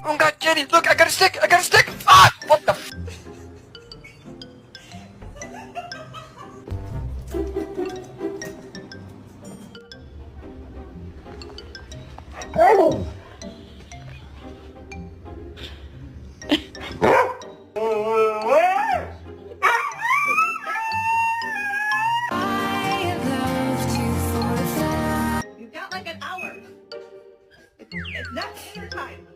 Oh God, Jenny, look, I got a stick! I got a stick! Ah! What the f- You've got like an hour. It's not dinner time.